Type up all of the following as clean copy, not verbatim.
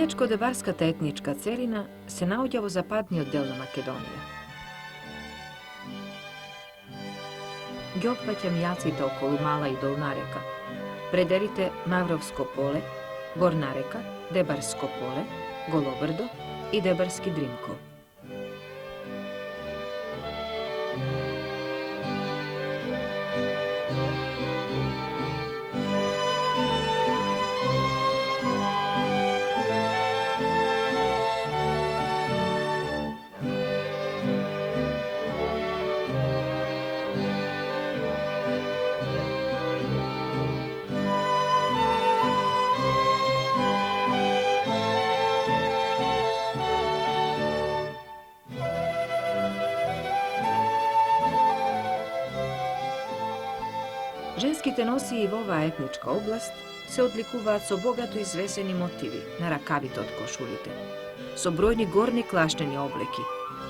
Mijačko-debarskата etnička celina se naoѓа во западниот дел на Македонија. Ги опфаќа мијаците околу Мала и Долна река, пределите Мавровско поле, Горна река, Дебарско поле, Голобрдо и Дебарски Дримков. Женските носии во оваа етничка област се одликуваат со богато извесени мотиви на ракавите од кошулите, со бројни горни клашнени облеки,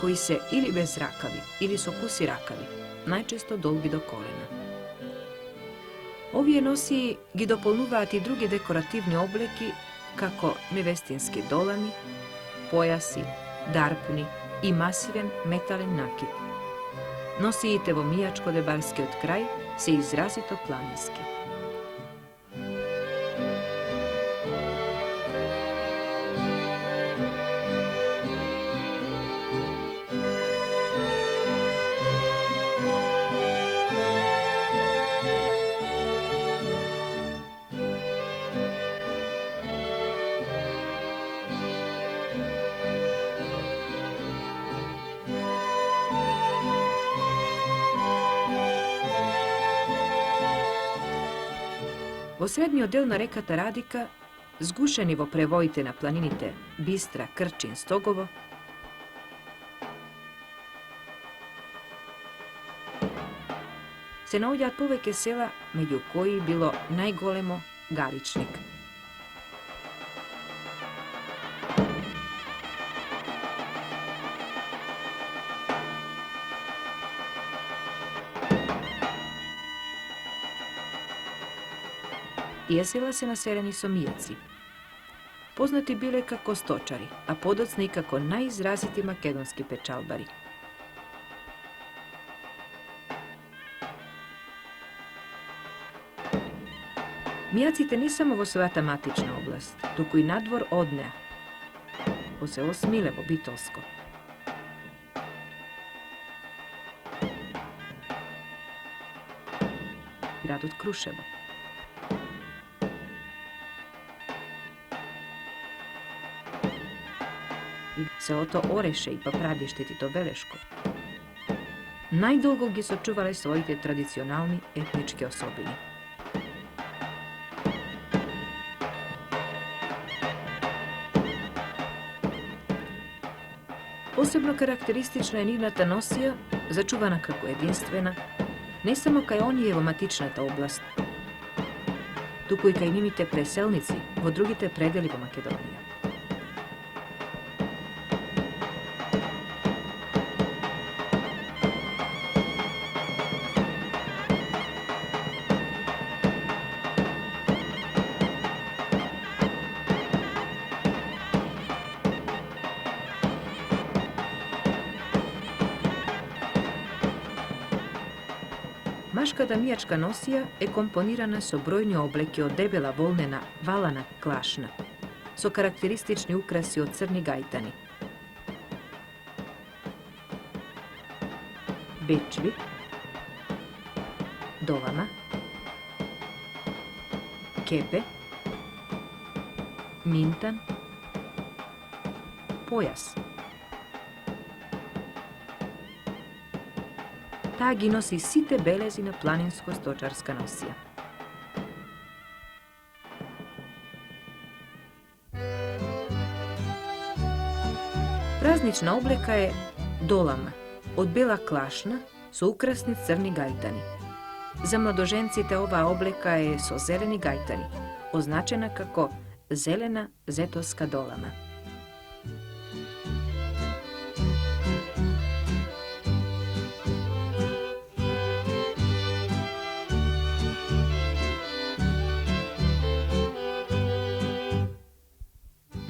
кои се или без ракави, или со куси ракави, најчесто долги до колена. Овие носии ги дополнуваат и други декоративни облеки, како невестински долами, појаси, дарпни и масивен метален накид. Носиите во Мијачко-дебарскиот крај се изразито планински. Во средниот дел на реката Радика, згушени во превоите на планините Бистра, Крчин, Стогово, се наоѓаат повеќе села, меѓу кои било најголемо Галичник. Тие села се населени со мијаци. Познати биле како сточари, а подоцна и како најизразити македонски печалбари. Мијаците не само во својата матична област, туку и надвор од неа, во село Смилево, Битолско. Градот Крушево. Селото Ореше и Папрадиште Тито Белешко. Најдолго ги сочувале своите традиционални етнички особини. Посебно карактеристична е нивната носија, зачувана како единствена, не само кај оние во матичната област, туку и кај нивните преселници во другите предели во Македонија. Машката мијачка носија е компонирана со бројни облеки од дебела волнена валана клашна, со карактеристични украси од црни гајтани, бечви, долама, кепе, минтан, појас. Таа ги носи сите белези на планинско-сточарска носија. Празнична облека е долама, од бела клашна со украсни црни гајтани. За младоженците оваа облека е со зелени гајтани, означена како зелена зетоска долама.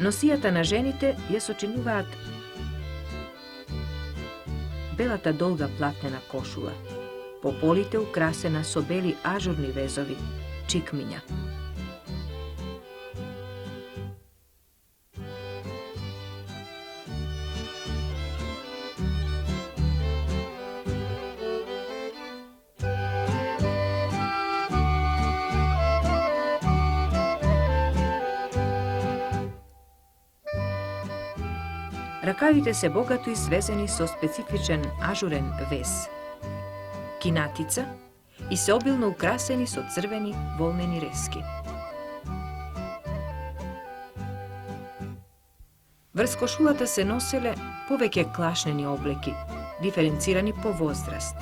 Носијата на жените ја сочинуваат белата долга платнена кошула, по полите украсена со бели ажурни везови, чикмиња. Ракавите се богато извезени со специфичен ажурен вез, кинатица и се обилно украсени со црвени волнени рески. Врз кошулата се носеле повеќе клашнени облеки, диференцирани по возраст.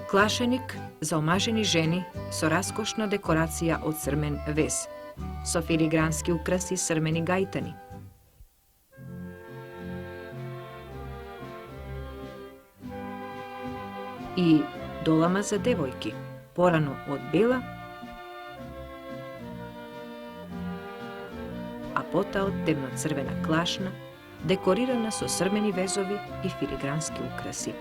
Клашеник за омажени жени со раскошна декорација од црмен вез, со филигрански украси срмени гајтани. И долама за девојки, порано од бела, а пота од темноцрвена клашна, декорирана со срмени везови и филигрански украси.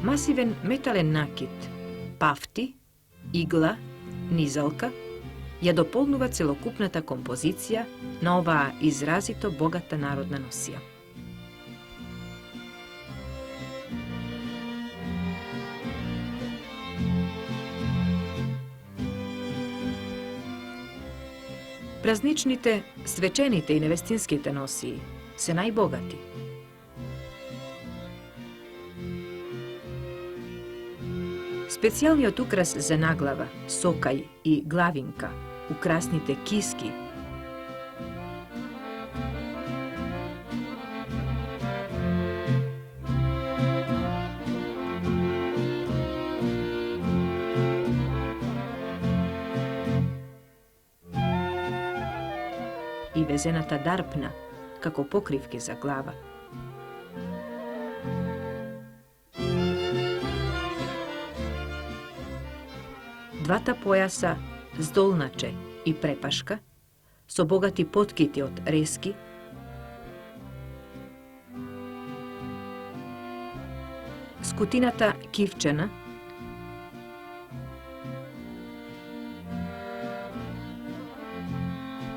Масивен метален накит, пафти, игла, низалка ја дополнува целокупната композиција на оваа изразито богата народна носија. Празничните, свечените и невестинските носии се најбогати. Специјалниот украс за наглава, сокај и главинка, украсните киски, и везената дарпна, како покривки за глава. Двата појаса с долначе и препашка, со богати поткити од рески, скутината кивчена,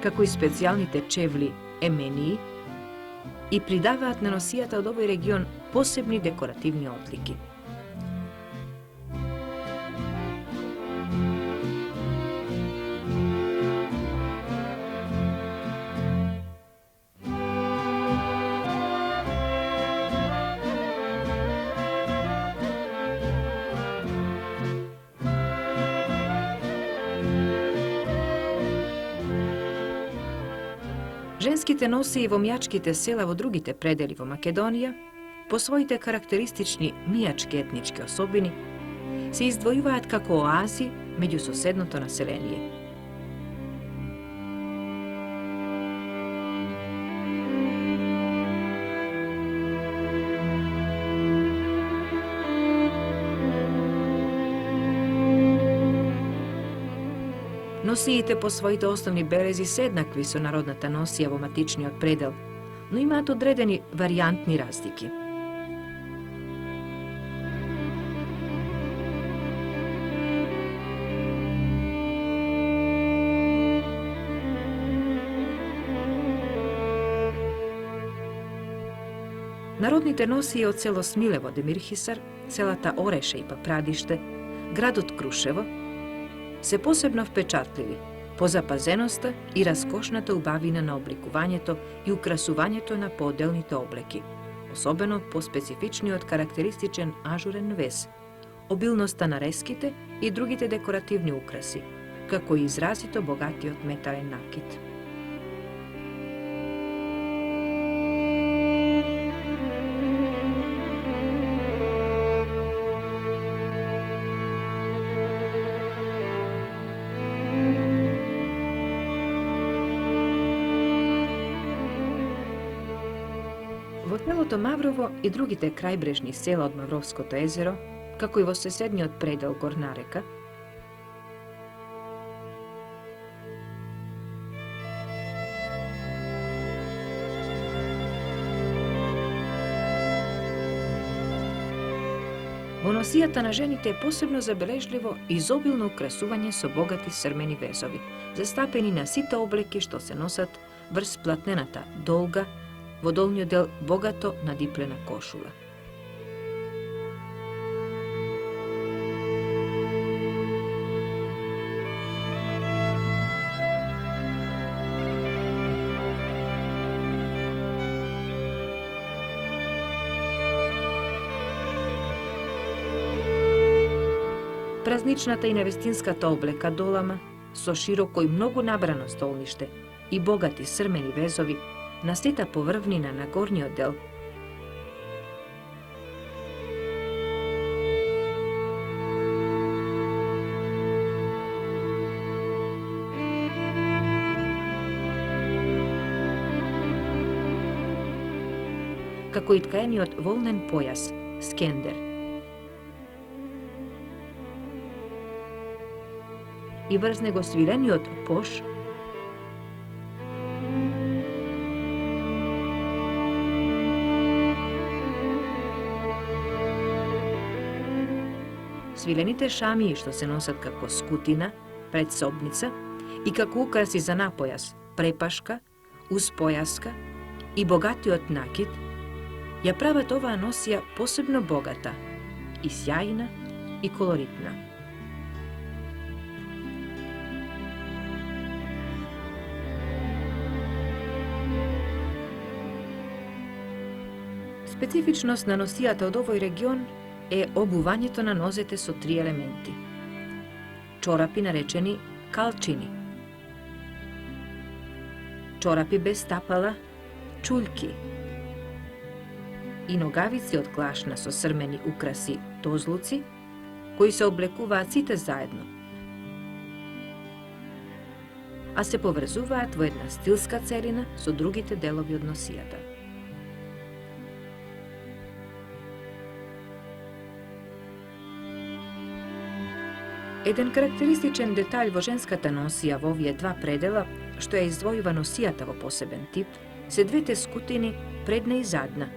како и специјалните чевли емении, и придаваат на носијата од овој регион посебни декоративни одлики. Женските носии во мијачките села во другите предели во Македонија, по своите карактеристични мијачки етнички особини, се издвојуваат како оази меѓу соседното население. Носиите по своите основни белези се еднакви со народната носија во матичниот предел, но имаат одредени варијантни разлики. Народните носии од село Смилево, Демирхисар, селата Ореше и Папрадиште, градот Крушево, се посебно впечатливи по запазеноста и раскошната убавина на обликувањето и украсувањето на поотделните облеки, особено по специфичниот карактеристичен ажурен вез, обилноста на реските и другите декоративни украси, како и изразито богатиот метален накит. селото Маврово и другите крајбрежни села од Мавровското езеро, како и во соседниот предел Горна река, во носијата на жените е посебно забележливо изобилно украсување со богати срмени везови, застапени на сите облеки што се носат врз платнената долга, во долниот дел богато надиплена кошула. Празничната и невестинската облека долама, со широко и многу набрано столниште и богати срмени везови на сета поврвнина на горниот дел, како и ткаениот волнен појас, скендер, и врз него свилениот пош, свилените шамии што се носат како скутина, предсобница и како украси за напојас, препашка, успојаска и богатиот накид, ја прават оваа носија посебно богата и сјајна и колоритна. Специфичност на носијата од овој регион е обувањето на нозете со три елементи. Чорапи наречени калчини, чорапи без стапала, чуљки и ногавици од клашна со срмени украси, тозлуци, кои се облекуваат сите заедно, а се поврзуваат во една стилска целина со другите делови од носијата. Еден карактеристичен детаљ во женската носија во овие два предела, што ја издвојува носијата во посебен тип, се двете скутини предна и задна.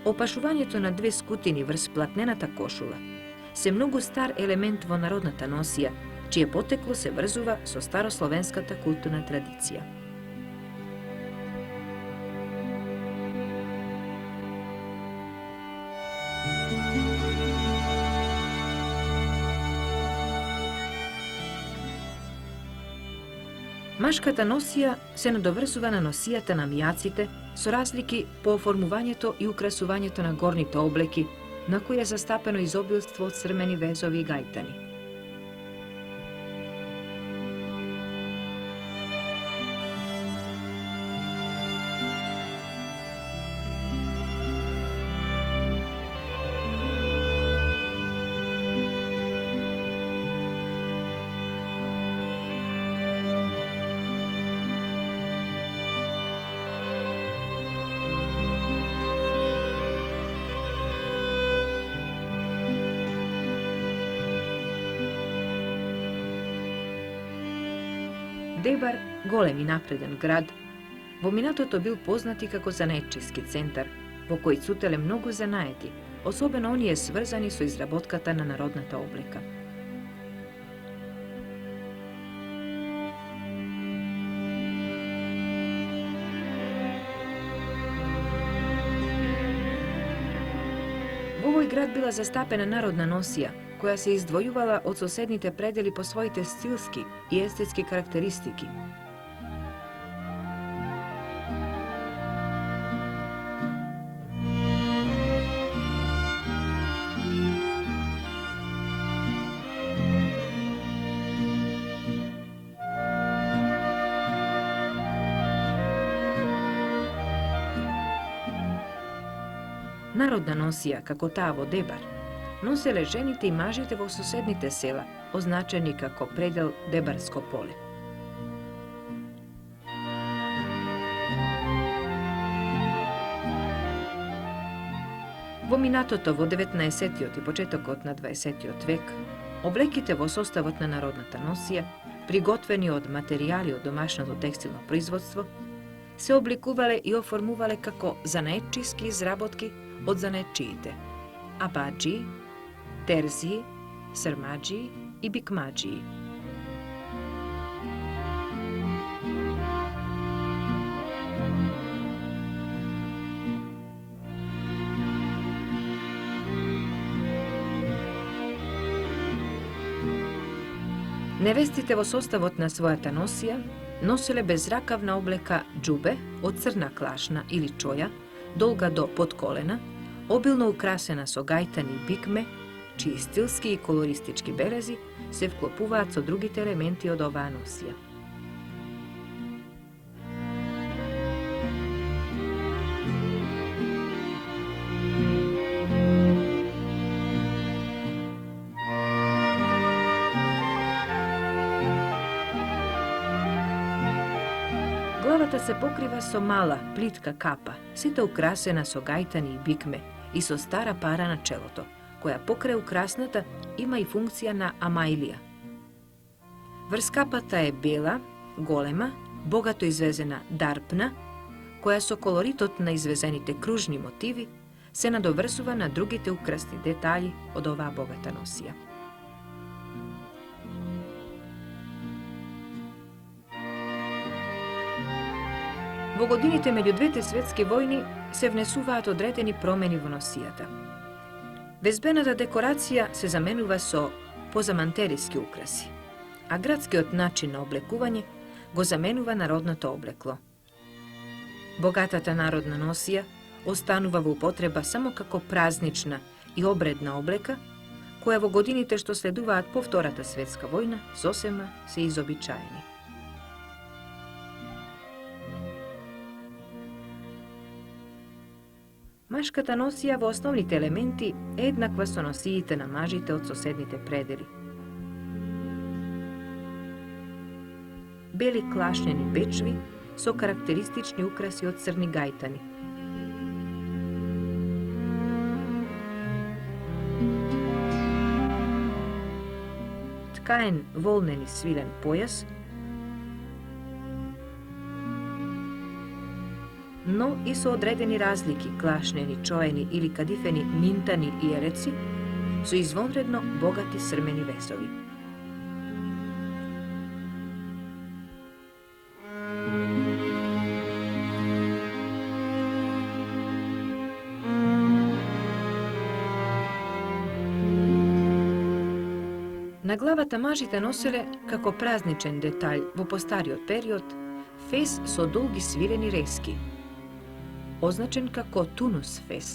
Опашувањето на две скутини врз платнената кошула се многу стар елемент во народната носија, чие потекло се врзува со старословенската културна традиција. Машката носија се надоврзува на носијата на мијаците со разлики по оформувањето и украсувањето на горните облеки, на кои е застапено изобилство од срмени везови и гајтани. Дебар, голем и напреден град, во минатото бил познат и како занаетчиски центар, во кој цутеле многу занаети, особено оние сврзани со изработката на народната облека. Во овој град била застапена народна носија, која се издвојувала од соседните предели по своите стилски и естетски карактеристики. Народна носија, како таа во Дебар, носеле жените и мажите во соседните села, означени како предел Дебарско поле. Во минатото во 19. и почетокот на 20. век, облеките во составот на народната носија, приготвени од материјали од домашното текстилно производство, се обликувале и оформувале како занаетчиски изработки од занаетчиите – абаџии, терзии, срмаџии и бикмаџии. Невестите во составот на својата носија носеле безракавна облека џубе од црна клашна или чоја, долга до подколена, обилно украсена со гајтани и бикме, чии стилски и колористички белези се вклопуваат со другите елементи од оваа носија. Главата се покрива со мала, плитка капа, сите украсена со гајтани и бикме и со стара пара на челото, која покрај украсната има и функција на амаилија. Врз капата е бела, голема, богато извезена дарпна, која со колоритот на извезените кружни мотиви се надоврзува на другите украсни детали од оваа богата носија. Во годините меѓу двете светски војни се внесуваат одредени промени во носијата. Везбената декорација се заменува со позамантериски украси, а градскиот начин на облекување го заменува народното облекло. Богатата народна носија останува во употреба само како празнична и обредна облека, која во годините што следуваат по Втората светска војна сосема се изобичаени. Машката носија во основните елементи е еднаква со носиите на мажите од соседните предели. Бели клашнени бечви со карактеристични украси од црни гајтани. Ткаен волнени свилен појас, но и со одредени разлики, клашнени, чоени или кадифени минтани и ереци, со извонредно богати срмени весови. На главата мажите носеле, како празничен детаљ во постариот период, фес со долги свилени рески, означен како тунус фес.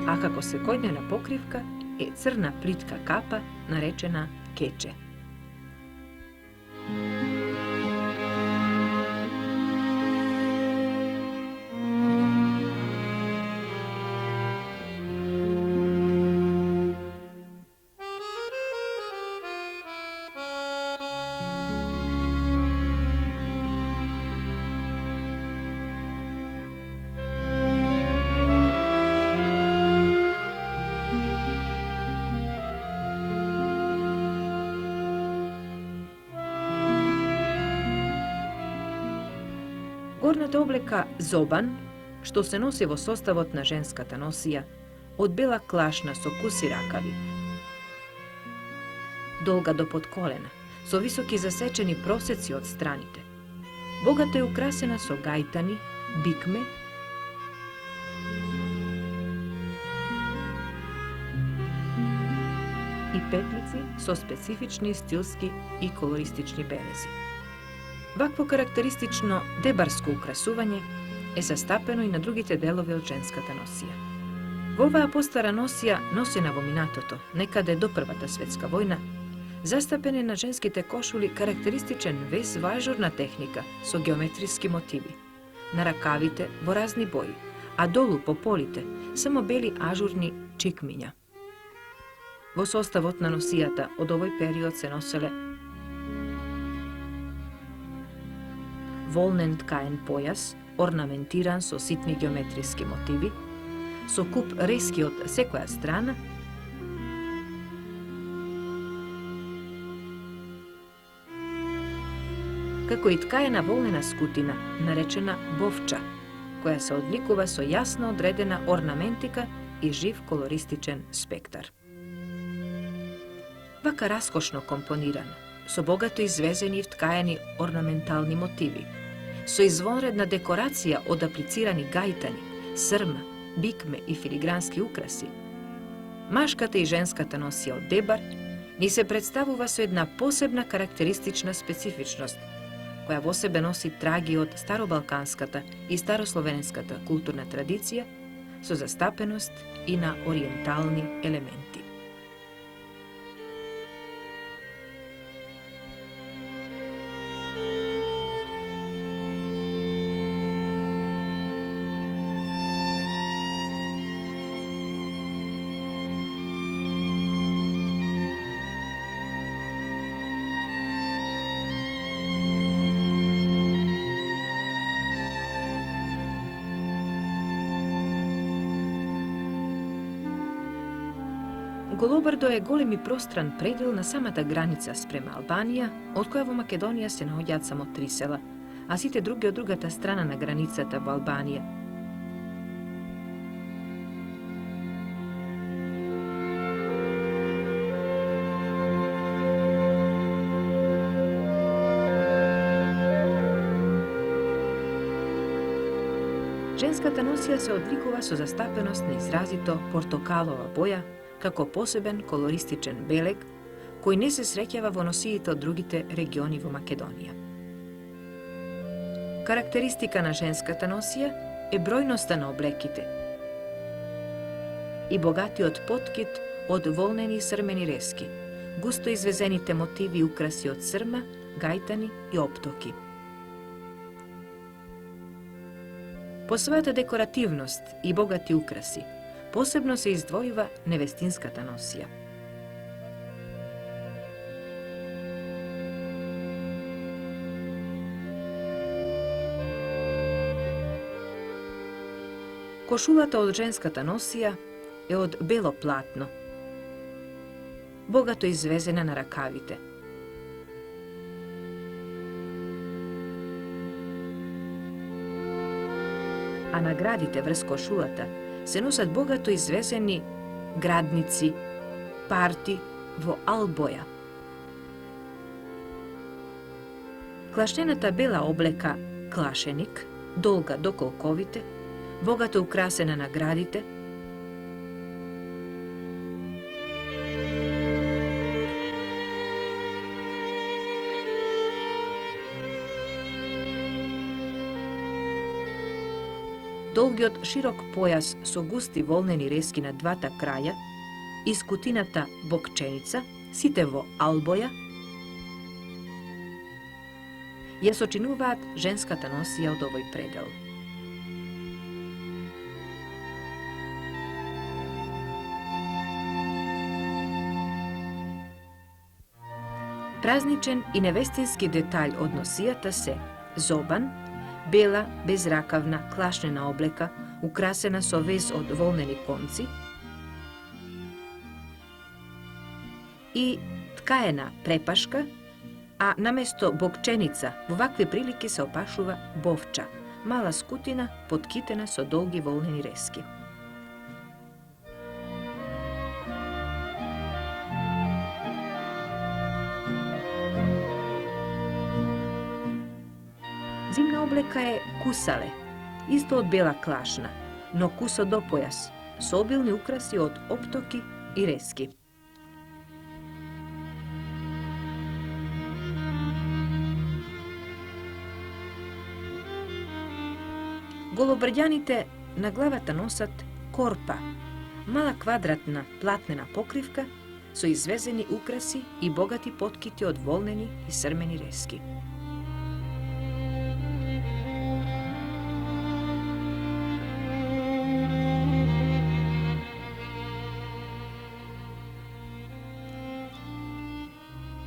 А како секојдневна покривка е црна плитка капа, наречена кече. Горната облека зобан, што се носи во составот на женската носија, од бела клашна со куси ракави. Долга до подколена, со високи засечени просеци од страните. Богато е украсена со гајтани, бикме, и петлици со специфични стилски и колористични белези. Вакво карактеристично дебарско украсување е застапено и на другите делови од женската носија. Во оваа постара носија, носена во минатото, некаде до Првата светска војна, застапен е на женските кошули карактеристичен вес во ажурна техника со геометриски мотиви. На ракавите во разни бои, а долу по полите само бели ажурни чикмиња. Во составот на носијата од овој период се носеле волнен ткаен појас, орнаментиран со ситни геометриски мотиви, со куп рески од секоја страна, како и ткаена волнена скутина, наречена бовча, која се одликува со јасно одредена орнаментика и жив колористичен спектар. Вака раскошно компонирана, со богато извезени и вткаени орнаментални мотиви, со извонредна декорација од аплицирани гајтани, срма, бикме и филигрански украси, машката и женската носија од дебар ни се представува со една посебна карактеристична специфичност, која во себе носи траги од старобалканската и старословенската културна традиција, со застапеност и на ориентални елементи. Голобрдо е голем и простран предел на самата граница спрема Албанија, од која во Македонија се наоѓаат само 3 села, а сите други од другата страна на границата во Албанија. Женската носија се одликува со застапеност на изразито портокалова боја, како посебен колористичен белег, кој не се среќава во носиите од другите региони во Македонија. Карактеристика на женската носија е бројноста на облеките и богатиот поткит од волнени и срмени рески, густо извезените мотиви и украси од срма, гајтани и оптоки. По својата декоративност и богати украси, посебно се издвојува невестинската носија. Кошулата од женската носија е од бело платно, богато извезена на ракавите. А на градите врз кошулата се носат богато извезени градници, парти во албоја. Клашнената бела облека клашеник, долга до колковите, богато украсена на градите, долгиот широк појас со густи волнени рески на двата краја и скутината бокченица, сите во албоја, ја сочинуваат женската носија од овој предел. Празничен и невестински детаљ од носијата се зобан, бела, безракавна, клашнена облека, украсена со вез од волнени конци и ткаена препашка, а наместо бокченица во вакви прилики се опашува бовча, мала скутина поткитена со долги волнени рески. Зимна облека е кусале, исто од бела клашна, но кусо до појас, со обилни украси од оптоки и рески. Голобрѓаните на главата носат корпа, мала квадратна платнена покривка со извезени украси и богати поткити од волнени и срмени рески.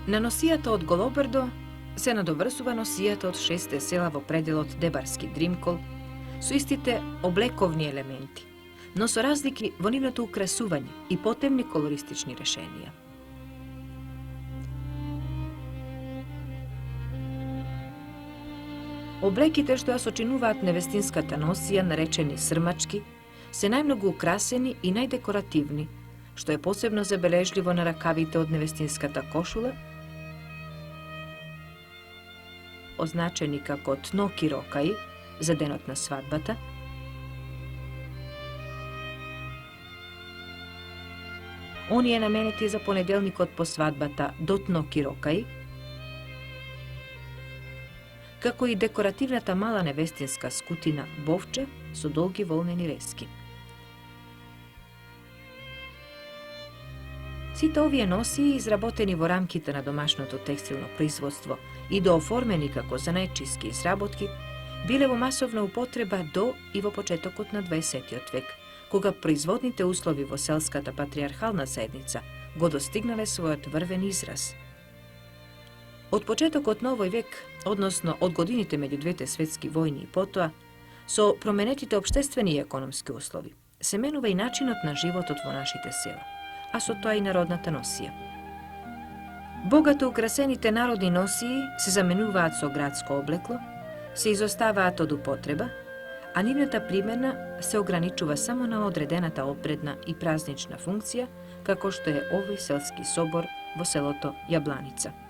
Na nosijato od Golobrdo se nadovrsuva nosijato od šeste sela vo predelot Debarski Drimkol, su istite oblekovni elementi, no su razliki vo nivnato ukrasuvanje i potemni koloristični rešenija. Oblekite štojas očinuvat nevestinskata nosija, narečeni srmački, se najmnogo ukraseni i najdekorativni, što je posebno zabeležljivo na rakavite od nevestinskata košula, označeni kako tnoki rokaji, za denotna svadbata, on je nameniti za ponedeljnik od posvadbata do tnoki rokaji, kako i dekorativnata mala nevestinska skutina bovče su dolgi volneni reski. Sita ovije nosiji izraboteni vo ramkita na domašното tekstilno proizvodstvo i do oformeni kako za najčiski izrabotki, bile vo masovna upotreba do i vo početok od na 20. vek, koga proizvodnite uslovi vo selskata patrijarhalna zajednica go dostignale svoj vrven izraz. Od početok od novoj vek, odnosno od godinite među dvete svetski vojni i potoa, so promenetite opštestveni i ekonomski uslovi, se menuva i načinot na život od našite sela, a so to i narodnata nosija. Bogato ukrasenite narodni nosiji se zamenuvaat so gradsko obleklo, se izostavaat od upotreba, a nivnata primjena se ograničuva samo na odredenata opredna i praznična funkcija, kako što je ovaj selski sobor vo seloto Jablanica.